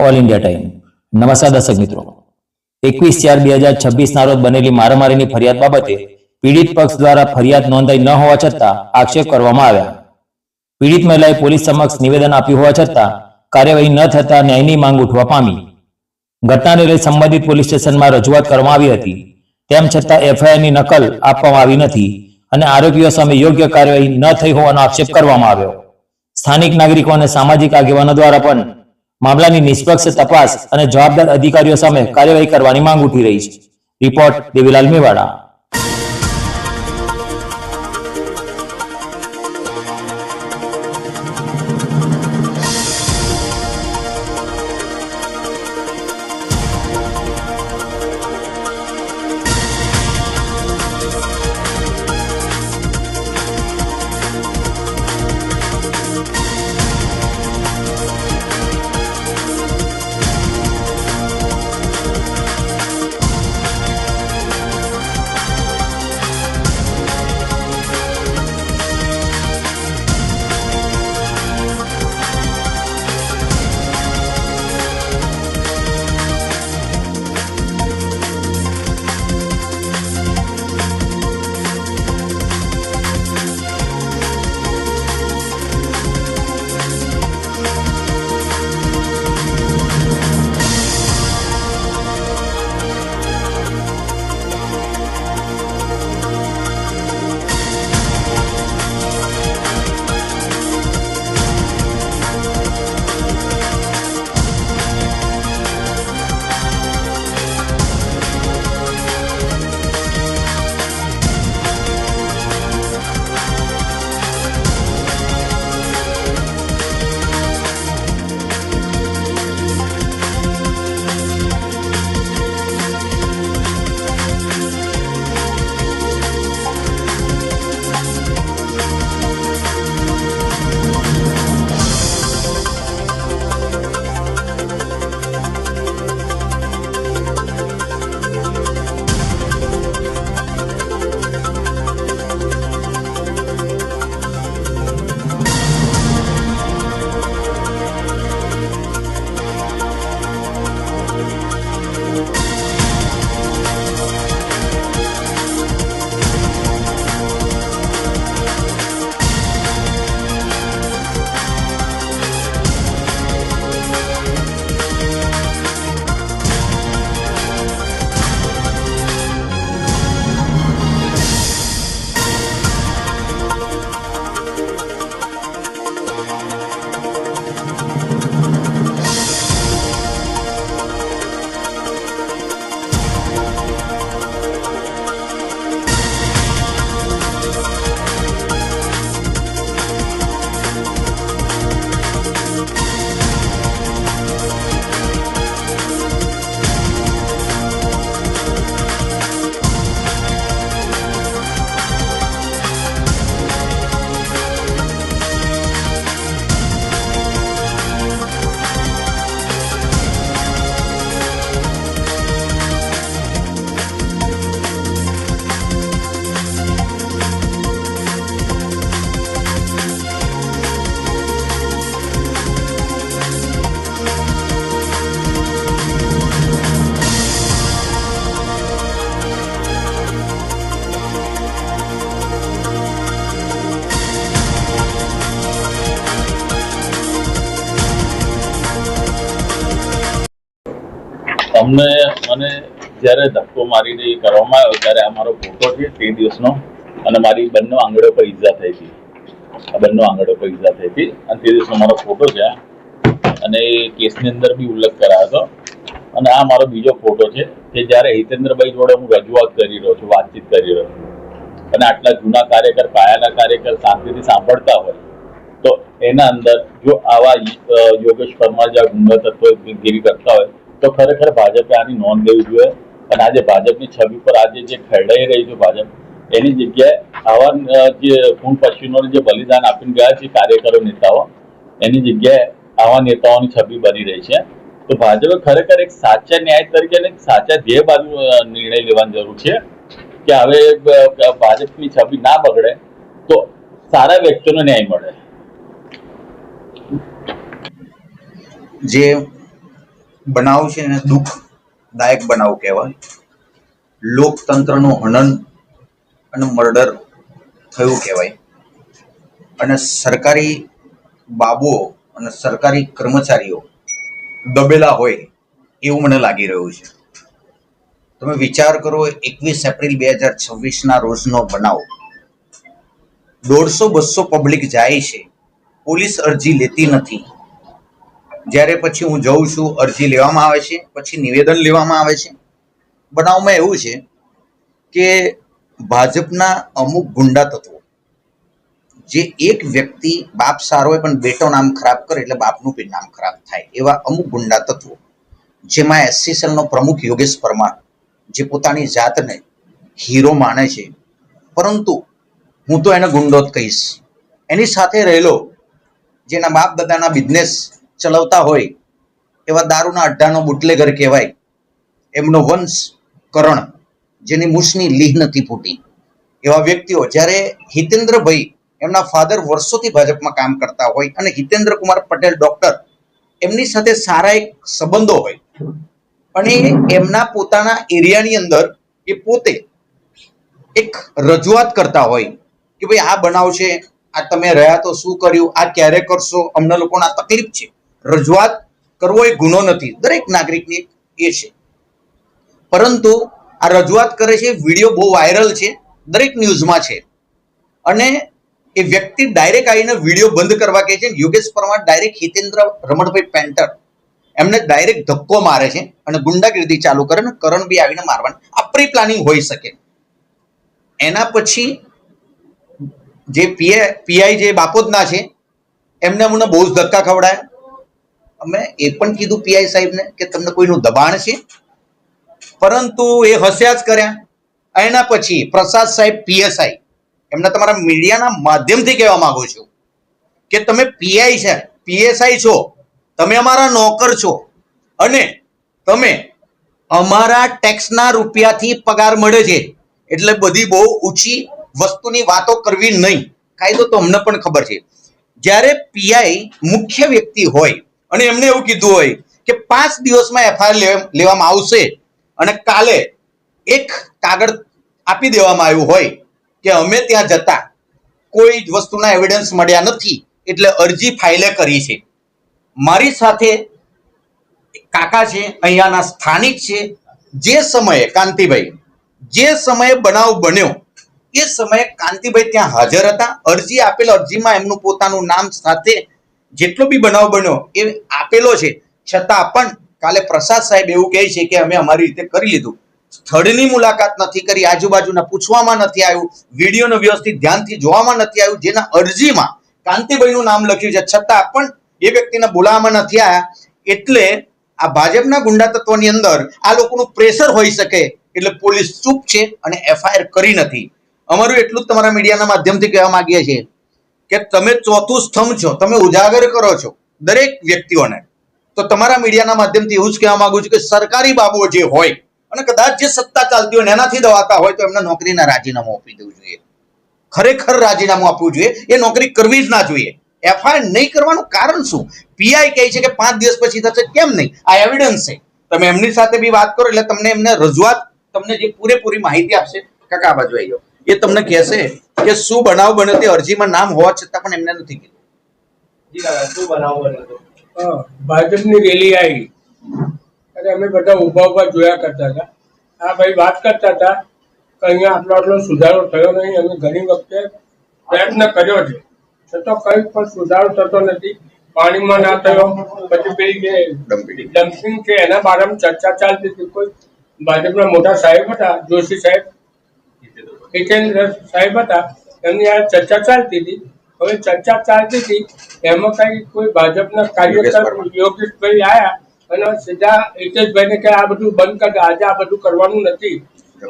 All India time. નમસ્કાર દર્શક મિત્રો, 21/4/2026 ના રોજ બનેલી મારામારીની ફરિયાદ બાબતે પીડિત પક્ષ દ્વારા ફરિયાદ નોંધાઈ ન હોવા છતાં આક્ષેપ કરવામાં આવ્યા। પીડિત મહિલાએ પોલીસ સમક્ષ નિવેદન આપ્યું હોવા છતાં કાર્યવાહી ન થતા ન્યાયની માંગ ઉઠવા પામી। ઘટનાને લઈ સંબંધિત પોલીસ સ્ટેશનમાં રજૂઆત કરવામાં આવી હતી, તેમ છતાં એફઆઈઆરની નકલ આપવામાં આવી નથી અને આરોપીઓ સામે યોગ્ય કાર્યવાહી ન થઈ હોવાનો આક્ષેપ કરવામાં આવ્યો। સ્થાનિક નાગરિકો અને સામાજિક આગેવાનો દ્વારા પણ મામલાની નિષ્પક્ષ તપાસ અને જવાબદાર અધિકારીઓ સામે કાર્યવાહી કરવાની માંગ ઉઠી રહી છે। રિપોર્ટ દેવીલાલ મેવાડા। અમને મને જ્યારે ધક્કો મારીને કરવામાં આવ્યો ત્યારે આ મારો ફોટો છે તે દિવસનો, અને મારી બંને આંગળીઓ પર ઈજા થઈ હતી। આ બંને આંગળીઓ પર ઈજા થઈ હતી અને તે દિવસનો મારો ફોટો છે અને એ કેસની અંદર બી ઉલ્લેખ કરાયો હતો। અને આ મારો બીજો ફોટો છે કે જ્યારે હિતેન્દ્રભાઈ જોડે હું રજૂઆત કરી રહ્યો છું, વાતચીત કરી રહ્યો છું, અને આટલા જૂના કાર્યકર, પાયાના કાર્યકર શાંતિથી સાંભળતા હોય તો એના અંદર જો આવા યોગેશ પરમાર જેવા ગુંડા તત્વો ગીરી કરતા હોય તો ખરેખર ભાજપે આની નોંધ લેવી જોઈએ। અને આજે ભાજપની છબી પર આજે જે ખેડાઈ રહી છે ભાજપ, એની જગ્યાએ આવા જે ખૂન પશ્ચિમોને જે બલિદાન આપીને ગયા છે કાર્યકરો, નેતાઓ, એની જગ્યાએ આવા નેતાઓની છબી બની રહી છે। તો ભાજપે ખરેખર એક સાચા ન્યાય તરીકે અને સાચા ધ્યેય બાજુ નિર્ણય લેવાની જરૂર છે કે હવે ભાજપની છબી ના બગડે તો સારા વ્યક્તિઓને ન્યાય મળે। જે બનાવ છે એને દુઃખદાયક બનાવ કહેવાય. લોકતંત્રનું હનન અને મર્ડર થયું કહેવાય. અને સરકારી બાબુઓ અને સરકારી કર્મચારીઓ દબેલા હોય એવું મને લાગી રહ્યું છે. તમે વિચાર કરો, 21 એપ્રિલ 2026 રોજનો બનાવ. 150-200 પબ્લિક જાય છે, પોલીસ અરજી લેતી નથી. જ્યારે પછી હું જઉં છું, અરજી લેવામાં આવે છે, પછી નિવેદન લેવામાં આવે છે. બનાવમાં એવું છે કે ભાજપના અમુક ગુંડા તત્વો, જે એક વ્યક્તિ બાપ સારો હોય પણ બેટો નામ ખરાબ કરે એટલે બાપનું બી નામ ખરાબ થાય, એવા અમુક ગુંડા તત્વો, જેમાં એસસી સેલનો પ્રમુખ યોગેશ પરમાર, જે પોતાની જાતને હીરો માને છે, પરંતુ હું તો એને ગુંડો જ કહીશ. એની સાથે રહેલો, જેના બાપ દાદાના બિઝનેસ ચલાવતા હોય એવા દારૂના અડ્ડાનો બુટલેગર કહેવાય, એમનો વંશ કરણ, જેની મૂછની લીહ નથી ફૂટી, એવા વ્યક્તિઓ. જ્યારે હિતેન્દ્રભાઈ, એમના ફાધર વર્ષોથી ભાજપમાં કામ કરતા હોય અને હિતેન્દ્ર કુમાર પટેલ ડોક્ટર, એમની સાથે સારા એક સંબંધો હોય, અને એમના પોતાના એરિયાની અંદર એ પોતે એક રજૂઆત કરતા હોય કે ભાઈ આ બનાવ છે, આ તમે રહ્યા તો શું કર્યું, આ ક્યારે કરશો, અમને લોકોને આ તકલીફ છે. રજૂઆત કરવો એ ગુનો નથી, દરેક નાગરિકની એ છે. પરંતુ આ રજૂઆત કરે છે, વિડીયો બહુ વાયરલ છે, દરેક ન્યૂઝમાં છે, અને એ વ્યક્તિ ડાયરેક્ટ આવીને વિડીયો બંધ કરવા કહે છે. યોગેશ પરમાર ડાયરેક્ટ હિતેન્દ્ર રમણભાઈ પેન્ટર, એમને ડાયરેક્ટ ધક્કો મારે છે અને ગુંડાગીરી ચાલુ કરે ને કરણ બી આવીને મારવાનું. આ પ્રી પ્લાનિંગ હોઈ શકે. એના પછી જે પીઆઈ જે બાપોદના છે, એમને અમને બહુ જ ધક્કા ખવડાયા. અમે એ પણ કીધું પીઆઈ સાહેબને કે તમને કોઈનું દબાણ છે, પરંતુ એ હસ્યા જ કર્યા. એના પછી પ્રસાદ સાહેબ પીએસઆઈ, એમને તમારા મીડિયાના માધ્યમથી કહેવા માંગુ છું કે તમે પીઆઈ છે, પીએસઆઈ છો, તમે અમારા નોકર છો, અને તમે અમારા ટેક્સના રૂપિયાથી પગાર મળે છે, એટલે બધી બહુ ઊંચી વસ્તુની વાતો કરવી નહીં. કાયદો તો અમને પણ ખબર છે. જ્યારે પીઆઈ મુખ્ય વ્યક્તિ હોય અને એમને એવું કીધું હોય કે 5 દિવસમાં એફઆઈઆર લેવામાં આવશે, અને કાલે એક કાગળ આપી દેવામાં આવ્યું હોય કે અમે ત્યાં જતા કોઈ જ વસ્તુના એવિડન્સ મળ્યા નથી, એટલે અરજી ફાઇલે કરી છે. મારી સાથે કાકા છે, અહીંયાના સ્થાનિક છે, જે સમયે કાંતિભાઈ, જે સમયે બનાવ બન્યો એ સમયે કાંતિભાઈ ત્યાં હાજર હતા. અરજી આપેલ, અરજીમાં એમનું પોતાનું નામ સાથે જેટલો બી બનાવ બન્યો એ આપેલો છે. છતાં પણ કાલે પ્રસાદ સાહેબ એવું કહે છે કે અમે અમારી રીતે કરી લીધું. સ્થળની મુલાકાત નથી કરી, આજુબાજુના પૂછવામાં નથી આવ્યું, વિડીયોનો વ્યવસ્થિત ધ્યાનથી જોવામાં નથી આવ્યું, જેના અરજીમાં કાંતિભાઈનું નામ લખ્યું છે, છતાં પણ એ વ્યક્તિને બોલાવવામાં નથી આવ્યા. એટલે આ ભાજપના ગુંડા તત્વની અંદર આ લોકોનું પ્રેશર હોઈ શકે, એટલે પોલીસ ચૂપ છે અને એફઆઈઆર કરી નથી. અમારું એટલું જ તમારા મીડિયાના માધ્યમથી કહેવા માંગીએ છીએ કે તમે ચોથું સ્તંભ છો, તમે ઉજાગર કરો છો દરેક વ્યક્તિઓને. તો તમારા મીડિયાના માધ્યમથી એવું જ કહેવા માંગુ છું કે સરકારી બાબુઓ જે હોય અને કદાચ જે સત્તા ચાલતી હોય એનાથી દવાતા હોય તો એમને નોકરીના રાજીનામું આપી દેવું જોઈએ. ખરેખર રાજીનામું આપવું જોઈએ. એ નોકરી કરવી જ ના જોઈએ. એફઆઈઆર નહીં કરવાનું કારણ શું? પીઆઈ કહે છે કે 5 દિવસ પછી થશે, કેમ નહીં? આ એવિડન્સ છે. તમે એમની સાથે બી વાત કરો એટલે તમને એમને રજૂઆત, તમને જે પૂરેપૂરી માહિતી આપશે. કાકા આ બાજુ આવી જાઓ, એ તમને કહેશે કે શું બનાવ બન્યો તે અરજીમાં નામ હોવા છતાં પણ એમને નથી કીધું. શું બનાવ બન્યો હતો? ભાજપની રેલી આવી અને અમે બધા ઉભા જોયા કરતા હતા. આ ભાઈ વાત કરતા હતા કે અહીંયા આટલો સુધારો થયો નહીં. અમે ઘણી વખતે પ્રયત્ન કર્યો છે, છતાં કંઈ પણ સુધારો થતો નથી. પાણીમાં ના થયો. પછી પેલી જે ડમ્પિંગ છે એના બારામાં ચર્ચા ચાલતી હતી. કોઈ ભાજપના મોટા સાહેબ હતા, જોશી સાહેબ, હિતેન્દ્ર સાહેબ હતા, એમની આ ચર્ચા ચાલતી હતી. હવે ચર્ચા ચાલતી હતી એમાં કઈ કોઈ ભાજપના કાર્યકર યોગેશભાઈ આયા અને સીધા હિતેશભાઈને કે આ બધું બંધ કરી, આજે આ બધું કરવાનું નથી,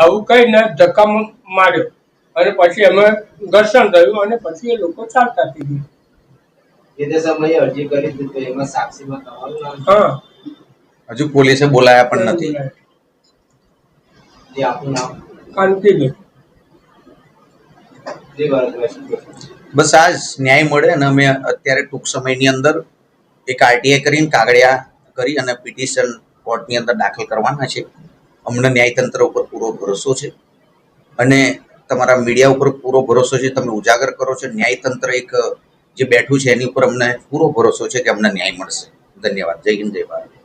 આવું કહીને ધક્કા માર્યો અને પછી અમે ઘર્ષણ થયું અને પછી એ લોકો ચાલતા થઈ ગયા. એ સમયે અરજી કરી હતી તો એમાં સાક્ષીમાં તમારું નામ? હા, હજુ પોલીસે બોલાયા પણ નથી. જે આપનું નામ? કાંતિભાઈ. જે ભારતભાઈ શું કહો? બસ આ જ ન્યાય મળે. અને અમે અત્યારે ટૂંક સમયની અંદર એક આરટીઆઈ કરીને કાગળિયા કરી અને પિટિશન કોર્ટની અંદર દાખલ કરવાના છે. અમને ન્યાયતંત્ર ઉપર પૂરો ભરોસો છે અને તમારા મીડિયા ઉપર પૂરો ભરોસો છે. તમે ઉજાગર કરો છો. ન્યાયતંત્ર એક જે બેઠું છે એની ઉપર અમને પૂરો ભરોસો છે કે અમને ન્યાય મળશે. ધન્યવાદ. જય હિન્દ, જય ભારત.